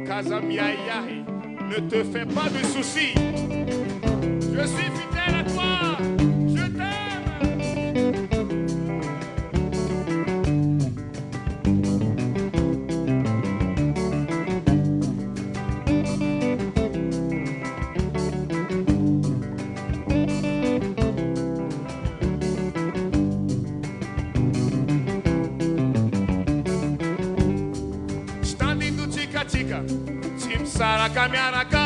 Kazamiaïaï, ne te fais pas de soucis. Je suis fidèle à toi. Je t'aime. Simsaraka miaraka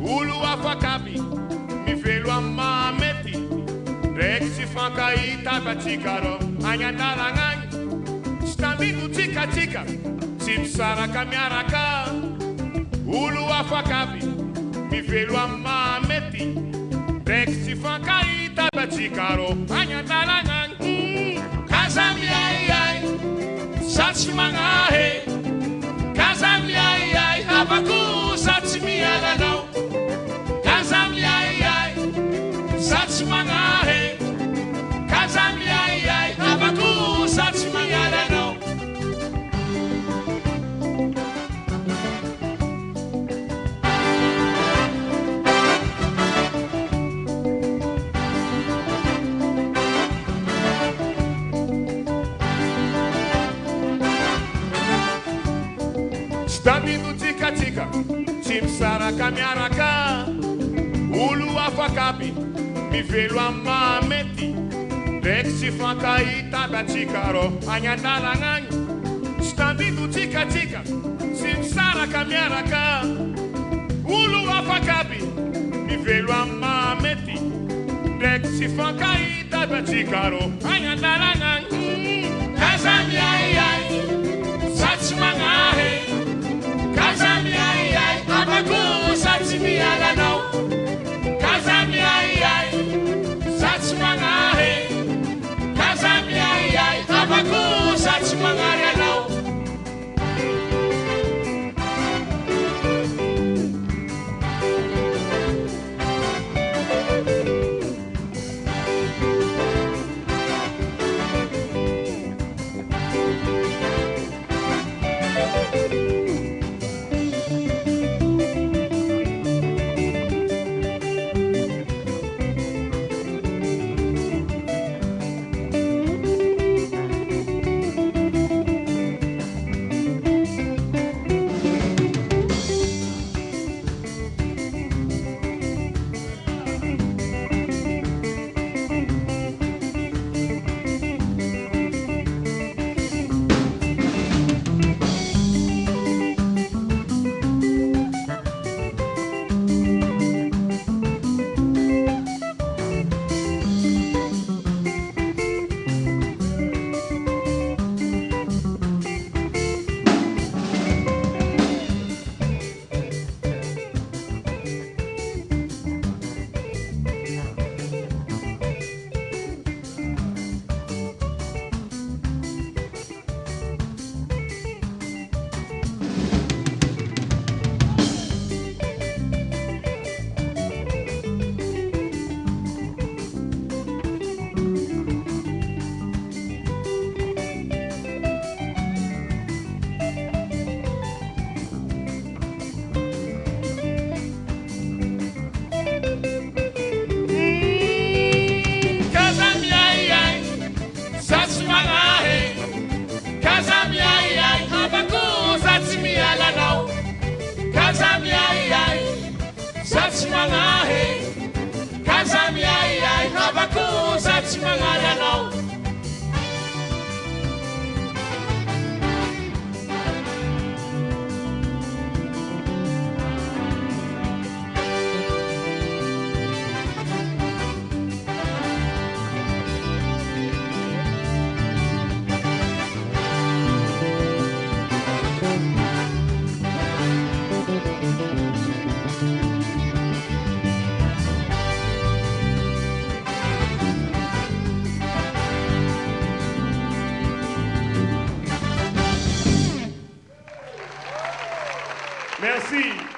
ulu afakapi mivelo amamety ndraiky tsy fankahita batsikaro anyandalagnagne tsy tambino tsikatsika tsy misaraka miaraka ulu afakapi mivelo amamety ndraiky tsy fankahita batsikaro anyandalagnagne kazamiaïaï satsy magnahe Kazamiaïaï, abakou, satsimialanao. Kazamiaïaï, satsimangahe. Kazamiaïaï, abakou, satsimialanao. Tambino tsikatsika tsy misaraka miaraka olo afakaby mivelo amamety ndraiky tsy fankahita batsika rô any andalagnagne tsy tambino tsikatsika tsy misaraka miaraka olo afakaby mivelo amamety ndraiky tsy fankahita batsika rô any andalagnagne kazamiaïaï satsy magnahe Kazamiaïaï, abakou, satsimialanao. Kazamiaïaï, satsimangahe. Kazamiaïaï, abakou, satsimangalanao. Kazamiaïaï, abakou, satsimangalanao. Merci.